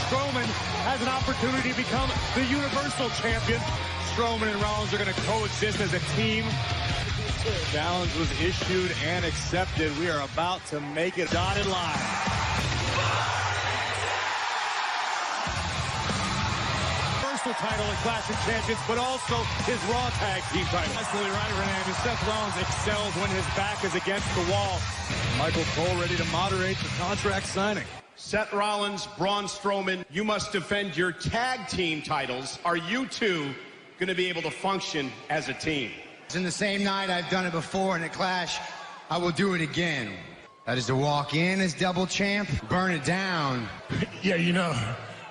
Strowman has an opportunity to become the Universal Champion. Strowman and Rollins are going to coexist as a team. Challenge was issued and accepted. We are about to make it dotted line. Title and Clash of Champions, but also his Raw Tag Team title. Absolutely right, Renee. Seth Rollins excels when his back is against the wall. Michael Cole ready to moderate the contract signing. Seth Rollins, Braun Strowman, you must defend your tag team titles. Are you two going to be able to function as a team? In the same night I've done it before in a Clash, I will do it again. That is to walk in as double champ, burn it down. Yeah, you know,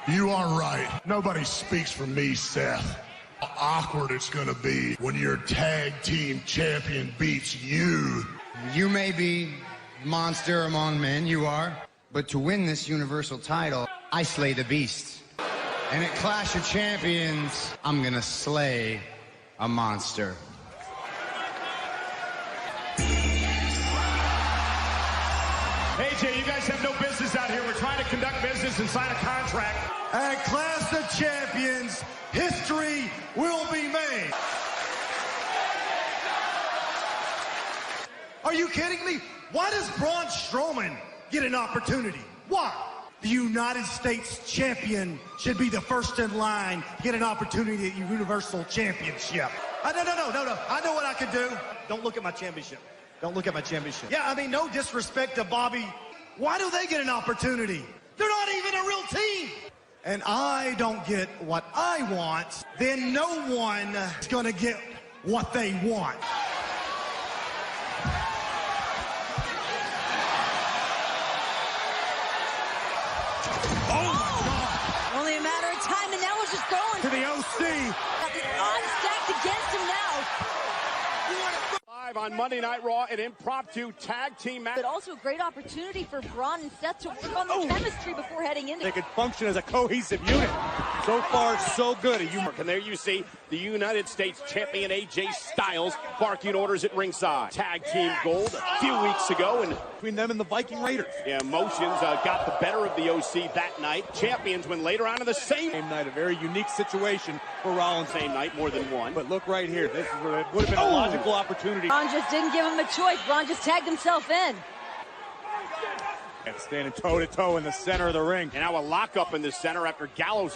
you are right. Nobody speaks for me, Seth. How awkward it's gonna be when your tag team champion beats you. You may be monster among men, you are. But to win this Universal title, I slay the beast. And at Clash of Champions, I'm gonna slay a monster. AJ, you guys have no business out here. We're trying to conduct business and sign a contract. At Clash of Champions, history will be made. Are you kidding me? Why does Braun Strowman get an opportunity? Why? The United States champion should be the first in line to get an opportunity at your Universal Championship. No. I know what I can do. Don't look at my championship. Don't look at my championship. Yeah, I mean, no disrespect to Bobby. Why do they get an opportunity? They're not even a real team. And I don't get what I want, then no one is going to get what they want. Oh, my God. Only a matter of time, and now we're just going To the OC. Got the odds stacked against him now. Live on Monday Night Raw, an impromptu tag team match. But also a great opportunity for Braun and Seth to work on the chemistry before heading into. They could function as a cohesive unit. So far, so good. And there you see the United States champion AJ Styles barking orders at ringside. Tag team gold a few weeks ago, and Between them and the Viking Raiders. yeah, emotions got the better of the OC that night. Champions win later on in the same Night, a very unique situation for Rollins. same night, more than one. But look right here. This is where it would have been a logical opportunity. Braun just didn't give him a choice. Braun just tagged himself in. And standing toe-to-toe in the center of the ring. And now a lockup in the center after Gallows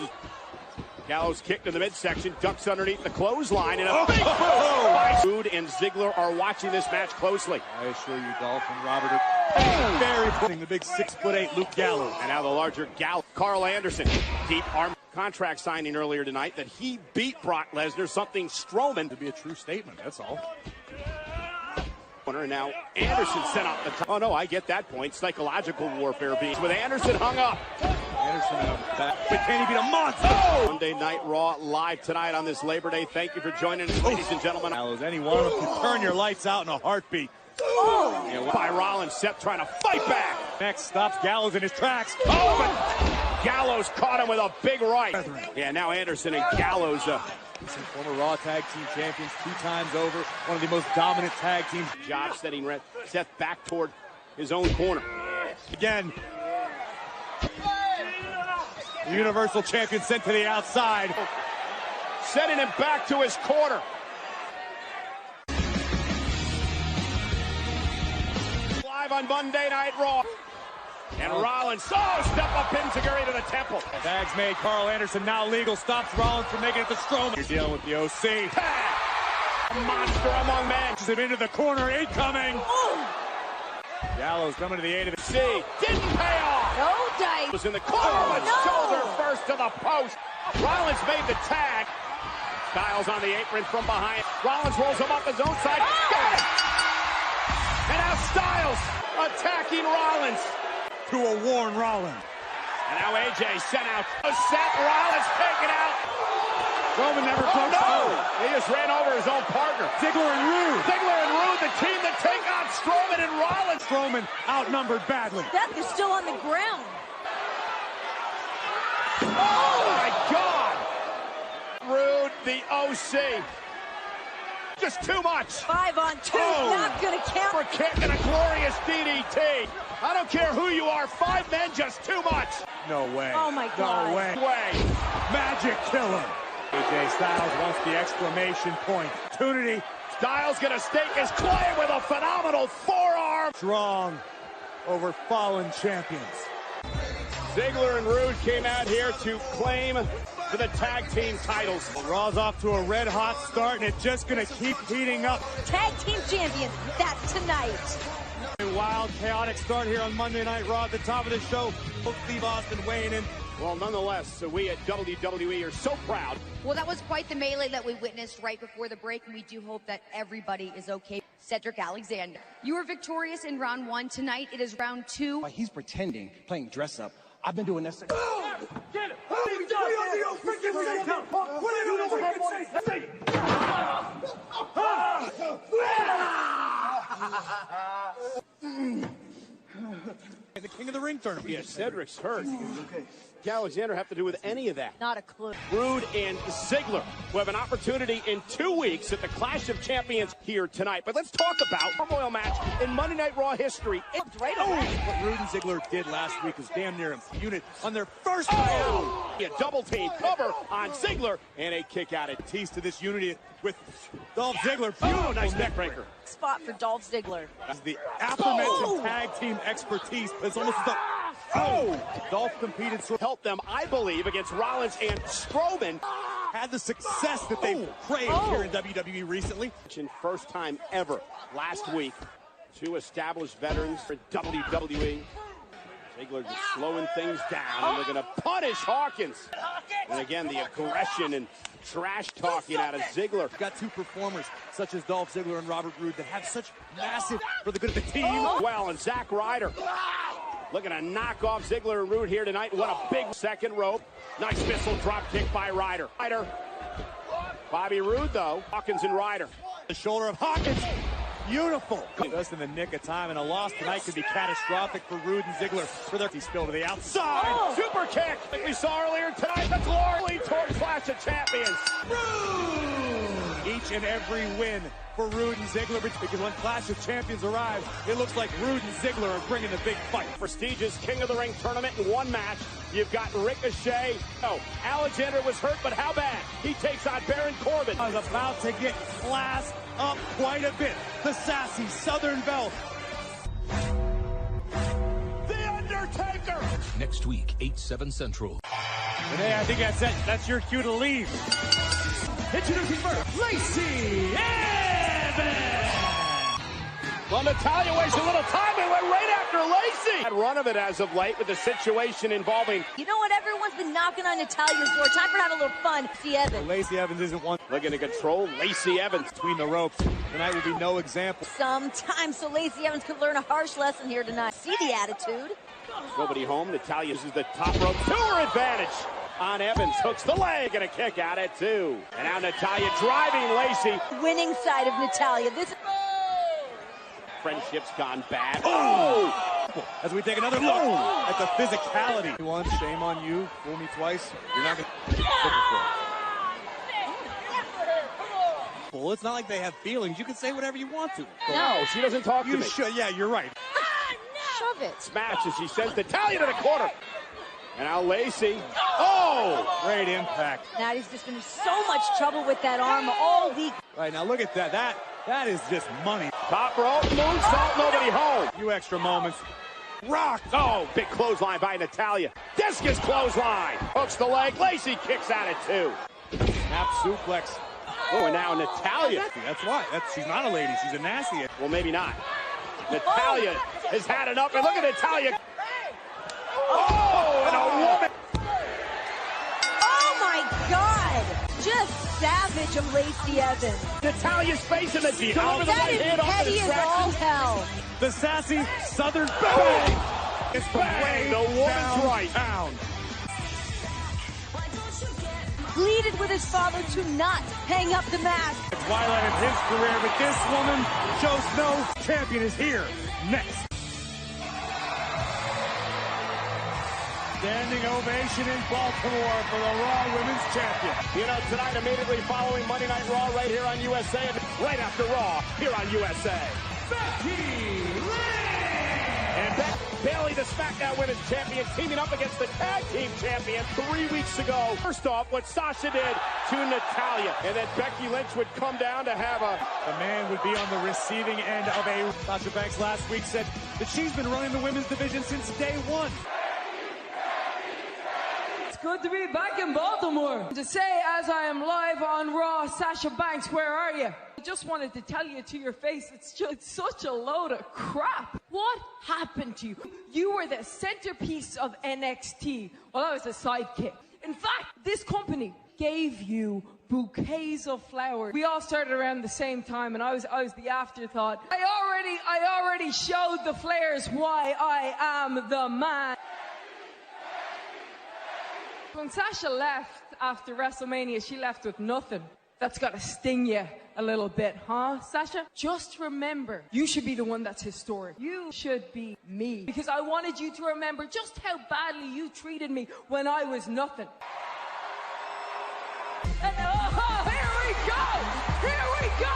kicked in the midsection, ducks underneath the clothesline, and a big boot. Rude and Ziggler are watching this match closely. I assure you, Dolph and Robert are very putting the big 6'8" Luke Gallows. And now the larger Carl Anderson, deep arm contract signing earlier tonight that he beat Brock Lesnar, something Strowman To be a true statement, that's all. And now Anderson sent off the top. Oh no, I get that point. Psychological warfare being with Anderson hung up. Anderson back. But can he beat a monster? Monday Night Raw live tonight on this Labor Day. Thank you for joining us, ladies and gentlemen. Gallows, any one of them can turn your lights out in a heartbeat. By Rollins, Seth trying to fight back. Next stops Gallows in his tracks. Oh, but Gallows caught him with a big right. Yeah, now Anderson and Gallows. Some former Raw Tag Team champions 2 times over. One of the most dominant tag teams. Job setting Seth back toward his own corner. Again. The Universal Champion sent to the outside. Setting him back to his corner. Live on Monday Night Raw. And Rollins, step up Pinzaguri to the temple. Bags made. Carl Anderson now legal. Stops Rollins from making it to Strowman. You're dealing with the OC. A monster among men. Pushes him into the corner. Incoming. Gallows coming to the aid of the See, didn't pay off. No dice. Was in the corner, but shoulder first to the post. Rollins made the tag. Styles on the apron from behind. Rollins rolls him up his own side. Got it. And now Styles attacking Rollins. to a worn Rollins. And now AJ sent out. Seth Rollins taken out. Strowman never close. No! He just ran over his own partner. Ziggler and Rue. Ziggler and Rue, the team that take out Strowman and Rollins. Strowman outnumbered badly. Seth is still on the ground. Oh my God! Rude, the OC. Just too much. 5 on 2, not gonna count. For kick and a glorious DDT. I don't care who you are, 5 men, just too much. No way. Oh my God. No way. Magic killer. AJ Styles wants the exclamation point. Opportunity. Styles gonna stake his claim with a phenomenal forearm. Strong over fallen champions. Ziggler and Rude came out here to claim for the tag team titles. Raw's off to a red hot start, and it's just gonna keep heating up. Tag team champions, that's tonight. A wild, chaotic start here on Monday Night Raw. At the top of the show, Steve Austin weighing in. Well, nonetheless, we at WWE are so proud. Well, that was quite the melee that we witnessed right before the break, and we do hope that everybody is okay. Cedric Alexander, you were victorious in round 1 tonight. It is round 2. He's pretending, playing dress up. I've been doing this. Get it! The King of the Ring tournament. Yeah, Cedric's hurt. Alexander have to do with any of that? Not a clue. Rude and Ziggler will have an opportunity in 2 weeks at the Clash of Champions here tonight. But let's talk about a royal match in Monday Night Raw history. Right away. What Rude and Ziggler did last week was damn near impunity on their first A double team cover on Ziggler and a kick out at tease to this unity with Dolph Ziggler. Oh, nice neck breaker. Spot for Dolph Ziggler. That's the aforementioned tag team expertise. It's almost as though Dolph competed to help them, I believe, against Rollins and Strowman. Had the success that they've craved here in WWE recently. First time ever last week. 2 established veterans for WWE. Ziggler just slowing things down, and they're going to punish Hawkins. And again, the aggression and trash talking out of Ziggler. Got 2 performers such as Dolph Ziggler and Robert Roode that have such massive for the good of the team. Well, and Zack Ryder looking to knock off Ziggler and Roode here tonight. What a big second rope. Nice missile drop kick by Ryder. Bobby Roode, though. Hawkins and Ryder. The shoulder of Hawkins. Beautiful. Just in the nick of time, and a loss tonight could be catastrophic for Roode and Ziggler. For their spill to the outside. Super kick like we saw earlier tonight. That's Lorley towards Clash of Champions. Each and every win for Roode and Ziggler, because when Clash of Champions arrives, it looks like Roode and Ziggler are bringing the big fight. Prestigious King of the Ring tournament in 1 match. You've got Ricochet. Oh, Alexander was hurt, but how bad? He takes on Baron Corbin. I was about to get classed up quite a bit. The sassy Southern Belle. The Undertaker. Next week, 8/7 Central. Today, I think that's it. That's your cue to leave. Introducing first, Lacey Evans. Well, Natalya wastes a little time and went right after Lacey. Had run of it as of late with the situation involving. You know what? Everyone's been knocking on Natalya's door. Time for to have a little fun. Lacey Evans. Lacey Evans isn't one. Looking to control Lacey Evans. Between the ropes. Tonight will be no example. Sometimes, so Lacey Evans could learn a harsh lesson here tonight. See the attitude. Nobody home. Natalya uses the top rope to her advantage. On Evans, hooks the leg and a kick out at 2. And now Natalya driving Lacey. Winning side of Natalya. This. Friendship's gone bad. As we take another look at the physicality. One, shame on you. Fool me twice. You're not going to. Well, it's not like they have feelings. You can say whatever you want to. No, she doesn't talk to You me. should. Yeah, you're right. Shove it. Smash as she sends Natalya to the corner. And now Lacey. Great impact. Now he's just been in so much trouble with that arm all week. Right, now look at that. That is just money. Top rope, moonsault, nobody home. Few extra moments. Rock. Big clothesline by Natalya. Discus clothesline. Hooks the leg. Lacey kicks out at 2. Snap suplex. And now Natalya. That's why. She's not a lady. She's a nasty. Well, maybe not. Natalya has had enough. And look at Natalya. And a woman. Oh, my God. Just savage of Lacey Evans. Natalya's facing the deep. That is petty as all hell. The sassy Southern bang. It's Bang. The woman's right. Down. Pleaded with his father to not hang up the mask. Twilight of his career, but this woman shows no champion is here. Next. Standing ovation in Baltimore for the Raw Women's Champion. You know, tonight immediately following Monday Night Raw right here on USA, and right after Raw here on USA. Becky Lynch! And Bayley, the SmackDown Women's Champion, teaming up against the Tag Team Champion 3 weeks ago. First off, what Sasha did to Natalya. And then Becky Lynch would come down to have a... The man would be on the receiving end of a... Sasha Banks last week said that she's been running the women's division since day one. It's good to be back in Baltimore. To say, as I am live on Raw, Sasha Banks, where are you? I just wanted to tell you to your face, it's just such a load of crap. What happened to you? You were the centerpiece of NXT. Well, I was a sidekick. In fact, this company gave you bouquets of flowers. We all started around the same time, and I was the afterthought. I already showed the flares why I am the man. When Sasha left after WrestleMania, she left with nothing. That's got to sting you a little bit, huh, Sasha? Just remember, you should be the one that's historic. You should be me. Because I wanted you to remember just how badly you treated me when I was nothing. And, oh, here we go! Here we go!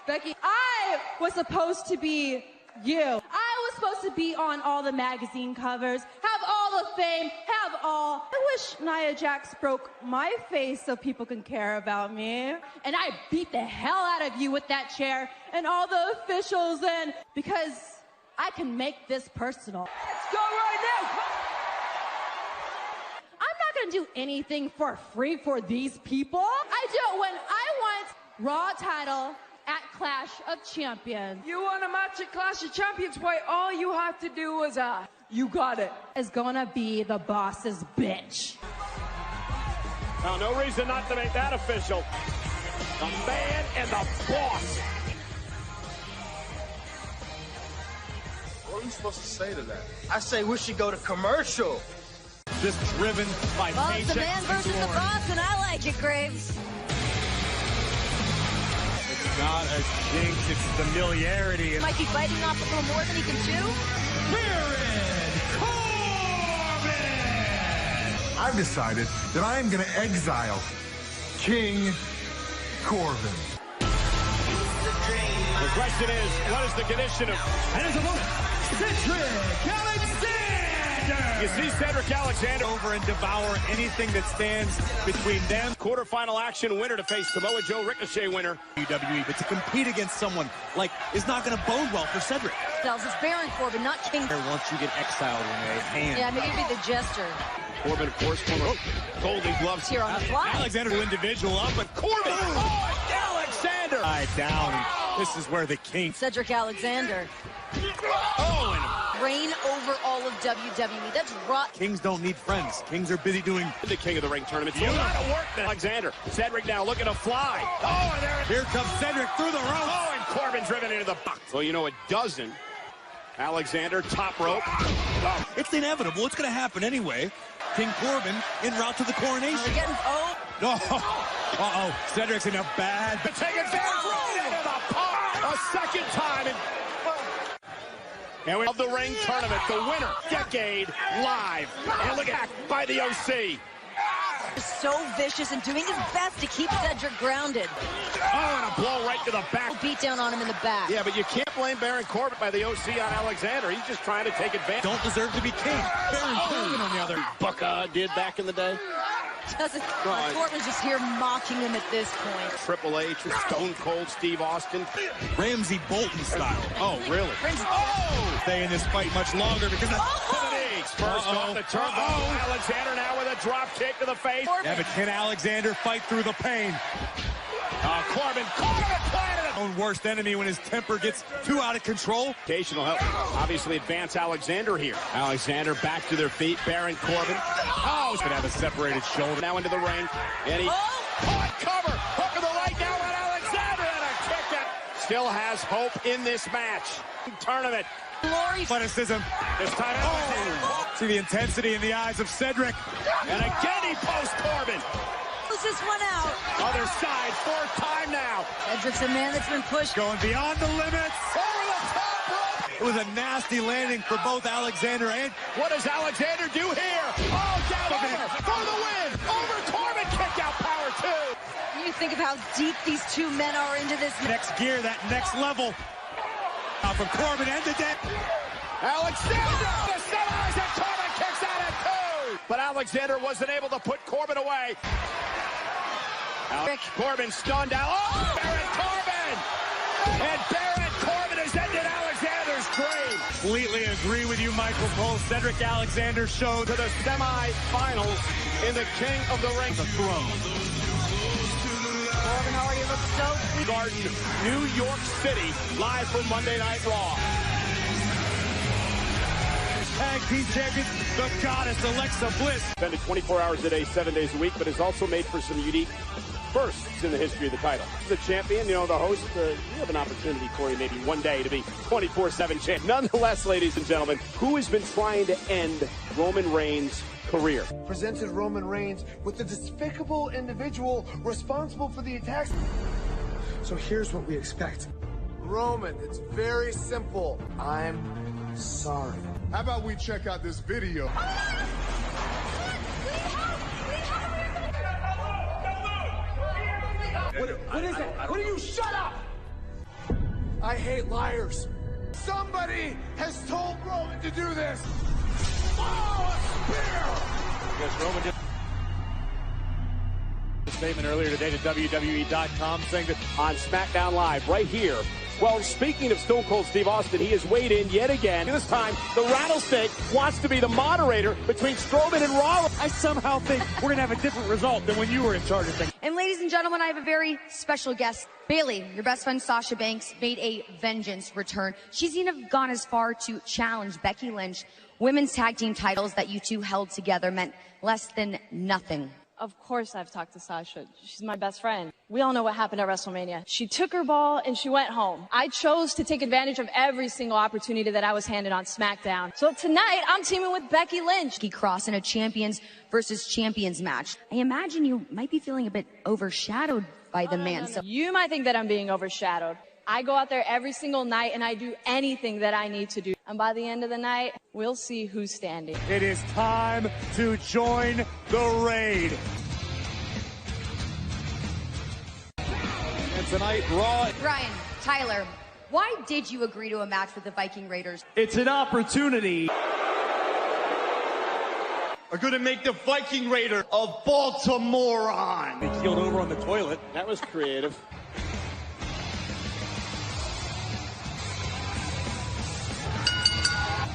Becky, I was supposed to be you. I was supposed to be on all the magazine covers, have all the fame, have all. I wish Nia Jax broke my face so people can care about me. And I beat the hell out of you with that chair and all the officials, and because I can make this personal. Let's go right now! I'm not gonna do anything for free for these people. I do it when I want Raw title at Clash of Champions. You want a match at Clash of Champions? Why, all you have to do is you got it. Is gonna be the boss's bitch. Now, no reason not to make that official. The man and the boss. What are you supposed to say to that? I say we should go to commercial. Just driven by well, paycheck. It's the man versus the boss, and I like it, Graves. Not a jinx, it's familiarity. Might be biting off a little more than he can chew. I've decided that I am going to exile King Corbin. The question is, what is the condition of... And as a moment, Cedric Alexander! You see Cedric Alexander over and devour anything that stands between them. Quarterfinal action winner to face Samoa Joe Ricochet winner. WWE, but to compete against someone like is not going to bode well for Cedric. Tells us Baron Corbin, not King. Once you get exiled, Renee, yeah, maybe be the jester. Corbin, of course, Goldie gloves here on the fly. Alexander to individual up, but Corbin. Oh, Alexander. Down. This is where the king. Cedric Alexander. Oh, and reign over all of WWE. That's rock. Kings don't need friends. Kings are busy doing the King of the Ring tournament. You got to work then. Alexander. Cedric now looking to fly. Oh, and there. Here comes Cedric through the ropes. Oh, and Corbin driven into the box. Well, you know it doesn't. Alexander, top rope. Oh. It's inevitable. It's going to happen anyway. King Corbin en route to the coronation. Uh-oh. Cedric's in a bad... Take advantage right into the pop. A second time. And we have the ring tournament, the winner, decade live. And look at that by the OC. So vicious and doing his best to keep Cedric grounded. Oh, and a blow right to the back. Beat down on him in the back. Yeah, but you can't blame Baron Corbin by the OC on Alexander. He's just trying to take advantage. Don't deserve to be king. Baron Corbin on the other. Bucka did back in the day. Corbin's just here mocking him at this point. Triple H, Stone Cold Steve Austin. Ramsey Bolton style. Oh, really? Oh! Stay in this fight much longer because of the knees. First off the turnbuckle. Alexander now with a drop kick to the face. Yeah, but can Alexander fight through the pain? Corbin planted it. Own worst enemy when his temper gets too out of control. Occasional help. Obviously advance Alexander here. Alexander back to their feet. Baron Corbin. Oh, he's going to have a separated shoulder. Now into the ring. And he caught cover. Hook of the leg now on Alexander. And a kick that still has hope in this match. Tournament. Glory. Athleticism. This time Alexander. See the intensity in the eyes of Cedric. And again he posts Corbin. This one out. Other side, fourth time now. Cedric's a man that's been pushed. Going beyond the limits. Over the top rope. It was a nasty landing for both Alexander and... What does Alexander do here? Oh, down over for the win. Over Corbin. Kick out power two. you think of how deep these two men are into this. Next gear, that next level. Now from Corbin, end the day. Alexander! The semis, and Corbin kicks out at 2! But Alexander wasn't able to put Corbin away. Corbin stunned out. Oh! Baron Corbin! And Baron Corbin has ended Alexander's dream. Completely agree with you, Michael Cole. Cedric Alexander showed To the semi-finals in the King of the Ring. the throne. Corbin already looks so sweet. Garden, New York City, live from Monday Night Raw. Tag team champion, the goddess Alexa Bliss. Spending 24 hours a day, 7 days a week, but has also made for some unique firsts in the history of the title. The champion, you know, the host, you have an opportunity, Corey, maybe one day to be 24/7 champ. Nonetheless, ladies and gentlemen, who has been trying to end Roman Reigns' career? Presented Roman Reigns with the despicable individual responsible for the attacks. So here's what we expect. Roman, it's very simple. I'm sorry. How about we check out this video? What is it? What are you? Shut up! I hate liars. Somebody has told Roman to do this. Oh, a spear! Yes, Roman did a statement earlier today to WWE.com saying that On SmackDown Live, right here. Well, speaking of Stone Cold Steve Austin, he has weighed in yet again. This time, the Rattlesnake wants to be the moderator between Strowman and Rollins. I somehow think we're going to have a different result than when you were in charge of things. And ladies and gentlemen, I have a very special guest. Bayley, your best friend Sasha Banks, made a vengeance return. She's even gone as far to challenge Becky Lynch. Women's tag team titles that you two held together meant less than nothing. Of course I've talked to Sasha. She's my best friend. We all know what happened at WrestleMania. She took her ball and she went home. I chose to take advantage of every single opportunity that I was handed on SmackDown. So tonight, I'm teaming with Becky Lynch. Cross in a champions versus champions match. I imagine you might be feeling a bit overshadowed by the man. So You might think that I'm being overshadowed. I go out there every single night and I do anything that I need to do. And by the end of the night, we'll see who's standing. It is time to join the raid. And tonight, Raw. Ryan, Tyler, why did you agree to a match with the Viking Raiders? It's an opportunity. Are going to make the Viking Raider a Baltimorean. They keeled over on the toilet. That was creative.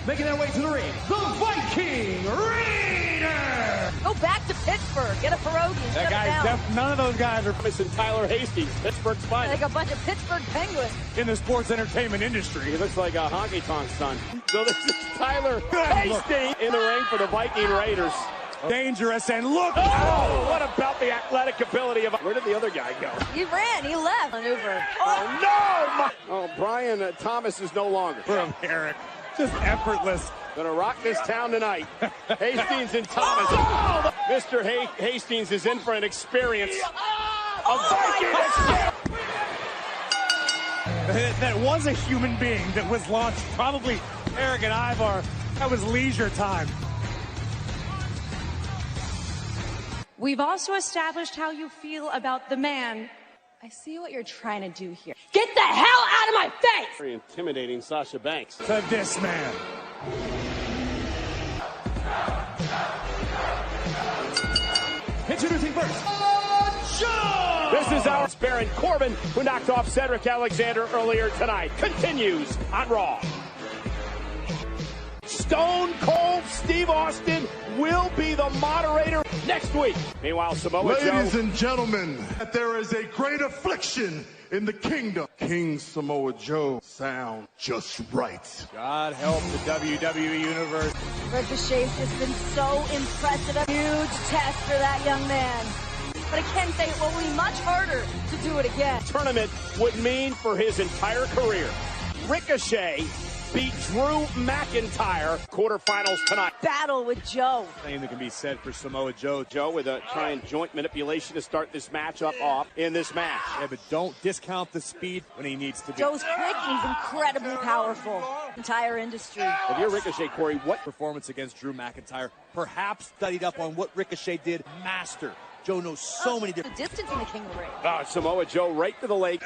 Making their way to the ring, the Viking Raider. Go back to Pittsburgh. Get a pierogi. That guy's none of those guys are Missing Tyler Hastings, Pittsburgh's finest. like a bunch of Pittsburgh Penguins. in the sports entertainment industry. He looks like a honky-tonk son. So this is Tyler Hastings in the ring for the Viking Raiders. Dangerous, and look! Oh, what about the athletic ability of... Where did the other guy go? He ran. He left. Maneuver. Oh, no! Oh, Brian Thomas is no longer. From Eric. Just effortless. Gonna rock this town tonight. Hastings and Thomas. Oh! Mr. Hastings is in for an experience. A Viking experience. That was a human being that was launched. Probably Eric and Ivar. That was leisure time. We've also established how you feel about the man. I see what you're trying to do here. Get the hell out of my face! Very intimidating Sasha Banks. To this man. Introducing first, This is our Baron Corbin, who knocked off Cedric Alexander earlier tonight. Continues on Raw. Stone Cold Steve Austin will be the moderator next week. Meanwhile, Samoa Joe. Ladies and gentlemen, there is a great affliction in the kingdom. King Samoa Joe sound just right. God help the WWE Universe. Ricochet's just been so impressive. A huge test for that young man. But I can say it will be much harder to do it again. Tournament would mean for his entire career. Ricochet beat Drew McIntyre. Quarterfinals tonight. Battle with Joe. Same that can be said for Samoa Joe. Joe with a trying joint manipulation to start this matchup off in this match. Yeah, but don't discount the speed when he needs to be. Joe's quick and he's incredibly powerful. Entire industry. If you're Ricochet, Corey, what Performance against Drew McIntyre, perhaps studied up on what Ricochet did, master Joe knows so many different distance in the King of the Ring. Samoa Joe right to the leg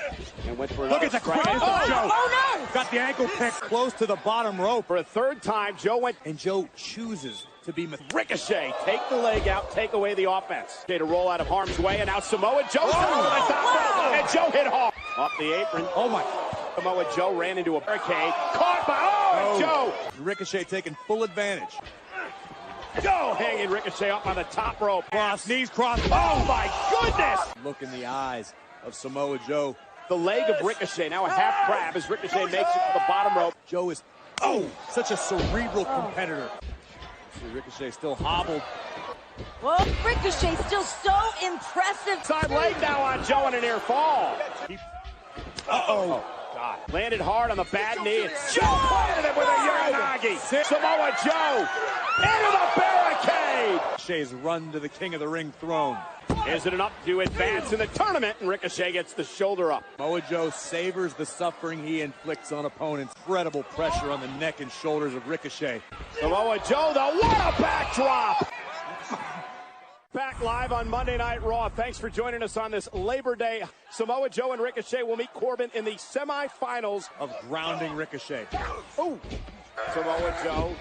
and went for Look at the quickness of Joe. Oh no! Got the ankle pick close to the bottom rope. For a third time, Joe went, and Joe chooses to be Ricochet, take the leg out, take away the offense. Okay, to roll out of harm's way, and now Samoa Joe's down to the top rope, and Joe hit hard. Off the apron. Oh my. Samoa Joe ran into a barricade. Caught by, and Joe. Ricochet taking full advantage. Joe hanging Ricochet up on the top rope. Cross, knees crossed. Oh my goodness. Look in the eyes of Samoa Joe. The leg of Ricochet, now a half crab as Ricochet makes it to the bottom rope. Joe is, such a cerebral competitor. Ricochet still hobbled. Well, Ricochet still so impressive. Side leg now on Joe and a near fall. Uh-oh. God. Landed hard on the bad knee. And Joe planted it with a Uranagi. Samoa Joe into the barricade. Ricochet's run to the King of the Ring throne. Is it enough to advance in the tournament? And Ricochet gets the shoulder up. Samoa Joe savors the suffering he inflicts on opponents. Incredible pressure on the neck and shoulders of Ricochet. Samoa Joe, what a backdrop! Back live on Monday Night Raw. Thanks for joining us on this Labor Day. Samoa Joe and Ricochet will meet Corbin in the semifinals of grounding Ricochet. Oh, Samoa Joe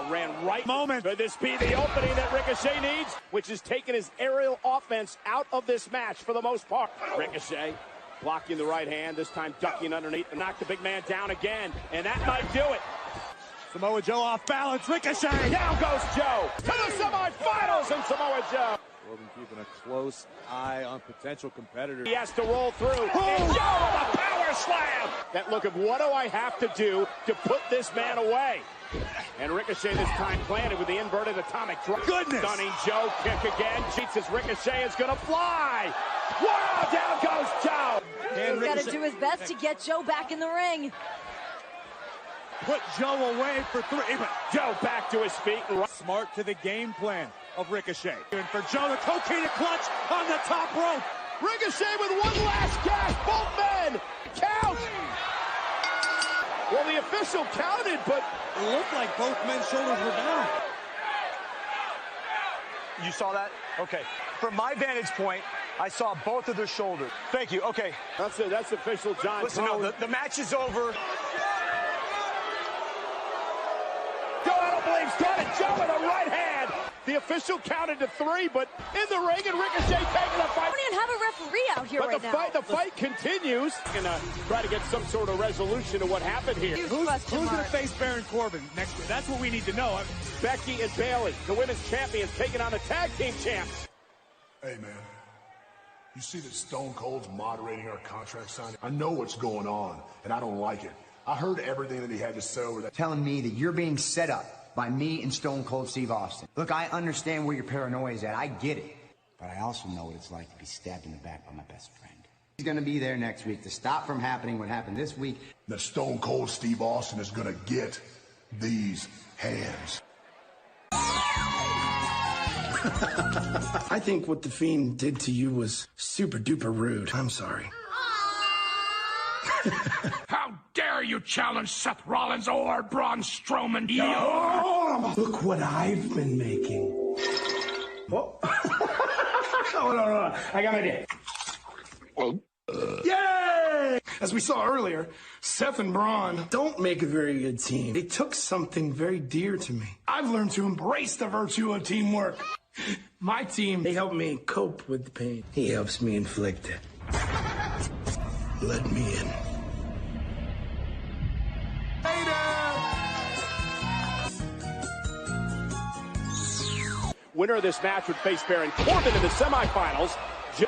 ran right. Moment. Could this be the opening that Ricochet needs? Which has taken his aerial offense out of this match for the most part. Ricochet blocking the right hand, this time ducking underneath and knock the big man down again. And that might do it. Samoa Joe off balance. Ricochet. Down goes Joe to the semifinals, and Samoa Joe. Corbin keeping a close eye on potential competitors. He has to roll through. And Joe with a power slam. That look of what do I have to do to put this man away? And Ricochet this time planted with the inverted atomic drop. Goodness. Stunning Joe kick again. Cheats as Ricochet is going to fly. Wow, down goes Joe. He's got to do his best to get Joe back in the ring. Put Joe away for 3. But Joe back to his feet. And smart to the game plan of Ricochet. And for Joe, the cocaine clutch on the top rope. Ricochet with one last gasp. Both men count. Well, the official counted, but it looked like both men's shoulders were down. You saw that? Okay. From my vantage point, I saw both of their shoulders. Thank you. Okay. That's it. That's official John. Listen, no, the match is over. Got it, Joe with a right hand. The official counted to 3, but in the ring, and Ricochet taking the fight. We don't even have a referee out here but the fight continues. Gonna try to get some sort of resolution to what happened here. Who's going to face Baron Corbin next week? That's what we need to know. Becky and Bayley, the women's champions, taking on the tag team champs. Hey, man. You see that Stone Cold's moderating our contract signing? I know what's going on, and I don't like it. I heard everything that he had to say over that. Telling me that you're being set up by me and Stone Cold Steve Austin. Look, I understand where your paranoia is at. I get it. But I also know what it's like to be stabbed in the back by my best friend. He's going to be there next week to stop from happening what happened this week. That Stone Cold Steve Austin is going to get these hands. I think what The Fiend did to you was super duper rude. I'm sorry. How dare you challenge Seth Rollins or Braun Strowman? Look what I've been making. Oh. Hold on. I got an idea. Yay! As we saw earlier, Seth and Braun don't make a very good team. They took something very dear to me. I've learned to embrace the virtue of teamwork. My team, they help me cope with the pain. He helps me inflict it. Let me in. Winner of this match would face Baron Corbin in the semifinals.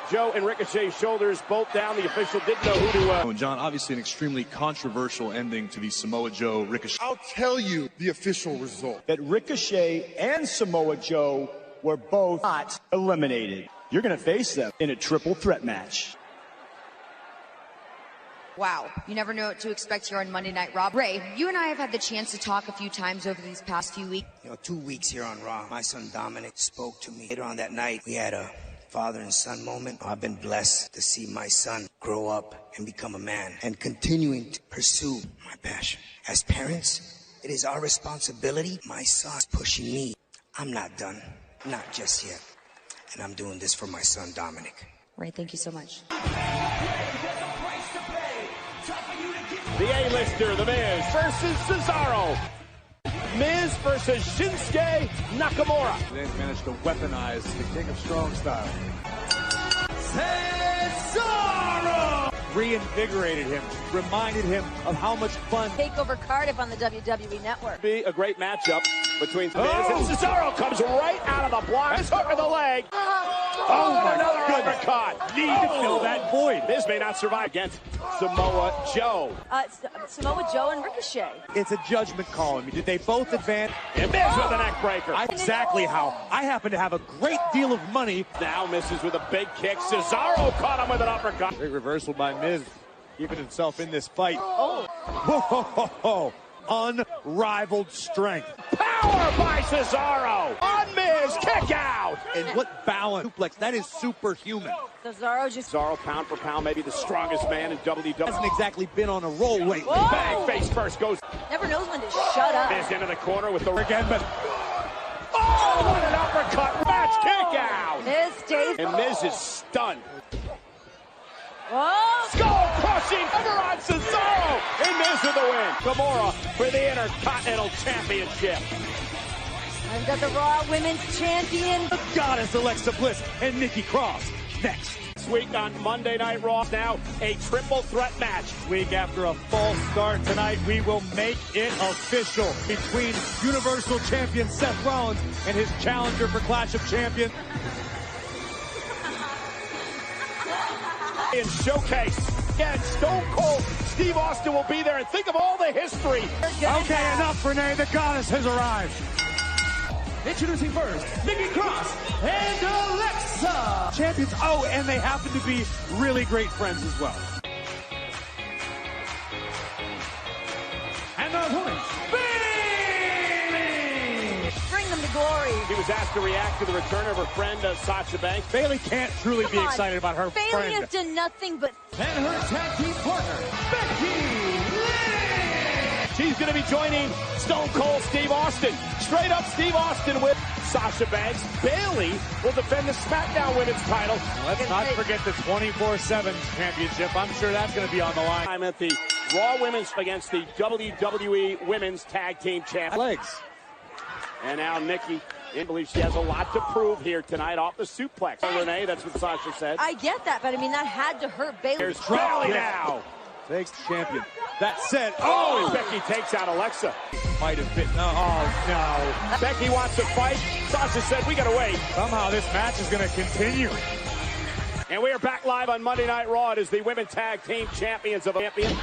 Joe and Ricochet's shoulders both down. The official didn't know who to... John, obviously an extremely controversial ending to the Samoa Joe Ricochet. I'll tell you the official result. That Ricochet and Samoa Joe were both not eliminated. You're going to face them in a triple threat match. Wow, you never know what to expect here on Monday Night Raw. Ray, you and I have had the chance to talk a few times over these past few weeks. 2 weeks here on Raw, my son Dominic spoke to me. Later on that night, we had a father and son moment. I've been blessed to see my son grow up and become a man and continuing to pursue my passion. As parents, it is our responsibility. My son's pushing me. I'm not done, not just yet. and I'm doing this for my son, Dominic. Right, thank you so much. The A-lister, The Miz versus Cesaro. Miz versus Shinsuke Nakamura. They managed to weaponize the King of Strong style. Cesaro! Reinvigorated him, reminded him of how much fun. Takeover Cardiff on the WWE Network. Be a great matchup between Miz and Cesaro. Comes right out of the block. His hook of the leg. Oh, another uppercut. Need to fill that void. Miz may not survive against Samoa Joe. Samoa Joe and Ricochet. It's a judgment call. I mean, did they both advance? And Miz with a neck breaker. Exactly how. I happen to have a great deal of money. Now misses with a big kick. Cesaro caught him with an uppercut. Big reversal by Miz, keeping himself in this fight. Oh. Ho, ho, ho, ho. Unrivaled strength. Power by Cesaro. On Miz, kick out. And what balance. Suplex. That is superhuman. Cesaro, pound for pound, maybe the strongest man in WWE. Hasn't exactly been on a roll lately. Whoa. Bang, face first goes. Never knows when to shut up. Miz into the corner with the again, but oh, what an uppercut. Match kick out. Miz stays. And Miz is stunned. Whoa. Skull crushing cover on Cesaro. And Miz with the win. Gamora for the Intercontinental Championship. I've got the Raw Women's Champion. The Goddess Alexa Bliss and Nikki Cross next. This week on Monday Night Raw, now a triple threat match. Week after a false start tonight, we will make it official between Universal Champion Seth Rollins and his challenger for Clash of Champions. In showcase. Again, Stone Cold Steve Austin will be there, and think of all the history. Okay, enough, Renee. The Goddess has arrived. Introducing first, Nikki Cross and Alexa. Champions. Oh, and they happen to be really great friends as well. And the opponent, Bayley. Bring them to glory. He was asked to react to the return of her friend, Sasha Banks. Bayley can't truly be excited about her Bayley friend. has done nothing but... And her tag team partner, Becky Lynch. She's going to be joining Stone Cold Steve Austin. Straight up Steve Austin with Sasha Banks. Bayley will defend the SmackDown Women's title. Let's not forget the 24/7 championship. I'm sure that's going to be on the line. I'm at the Raw Women's against the WWE Women's Tag Team Champion. Legs. And now Nikki, I believe she has a lot to prove here tonight off the suplex. Oh, Renee, that's what Sasha said. I get that, but I mean, that had to hurt Bayley. There's Bayley now. Takes the champion. That said, oh, Becky takes out Alexa. Might have been. No, oh, no. Becky wants to fight. Sasha said, we got to wait. Somehow this match is going to continue. And we are back live on Monday Night Raw. It is the Women Tag Team Champions of Champion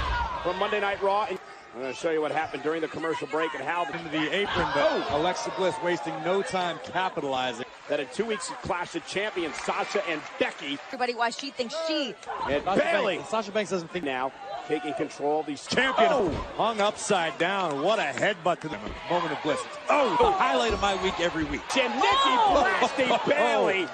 from Monday Night Raw. And I'm going to show you what happened during the commercial break and how into the apron, but Alexa Bliss wasting no time capitalizing. That in 2 weeks of Clash of Champions, Sasha and Becky. Everybody, why she thinks she. And Bayley. Sasha Banks doesn't think now. Taking control of these champion hung upside down. What a headbutt to the moment of bliss. Oh, the highlight of my week every week. And Nikki blasting Bayley.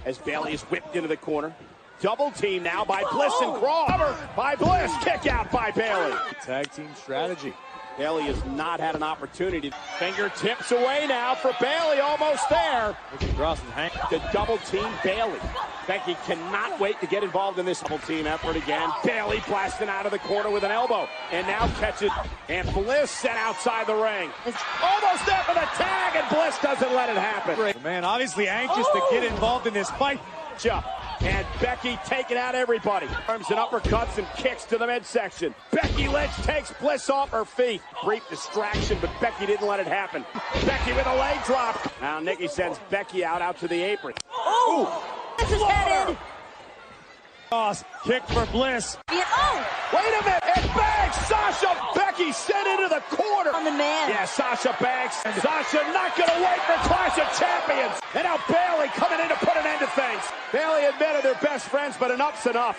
As Bayley is whipped into the corner. Double team now by Bliss and Cross. Cover by Bliss. Kick out by Bayley. Tag team strategy. Bayley has not had an opportunity. Fingertips away now for Bayley. Almost there. Cross is hanging. The double team Bayley. Becky cannot wait to get involved in this double team effort again. Bayley blasting out of the corner with an elbow. And now catches. And Bliss sent outside the ring. It's almost there for the tag. And Bliss doesn't let it happen. The man obviously anxious to get involved in this fight. And Becky taking out everybody. Arms and uppercuts and kicks to the midsection. Becky Lynch takes Bliss off her feet. Brief distraction, but Becky didn't let it happen. Becky with a leg drop. Now Nikki sends Becky out to the apron. Oh! This is headed. Cross, kick for Bliss. Oh! Wait a minute, and Banks, Sasha, Becky sent into the corner. On the man. Yeah, Sasha Banks. Sasha not going to wait for Clash of Champions. And now Bayley coming in to put an end to things. Bayley and Ben are their best friends, but enough's enough.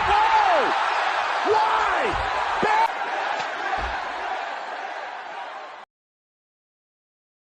Whoa! Why?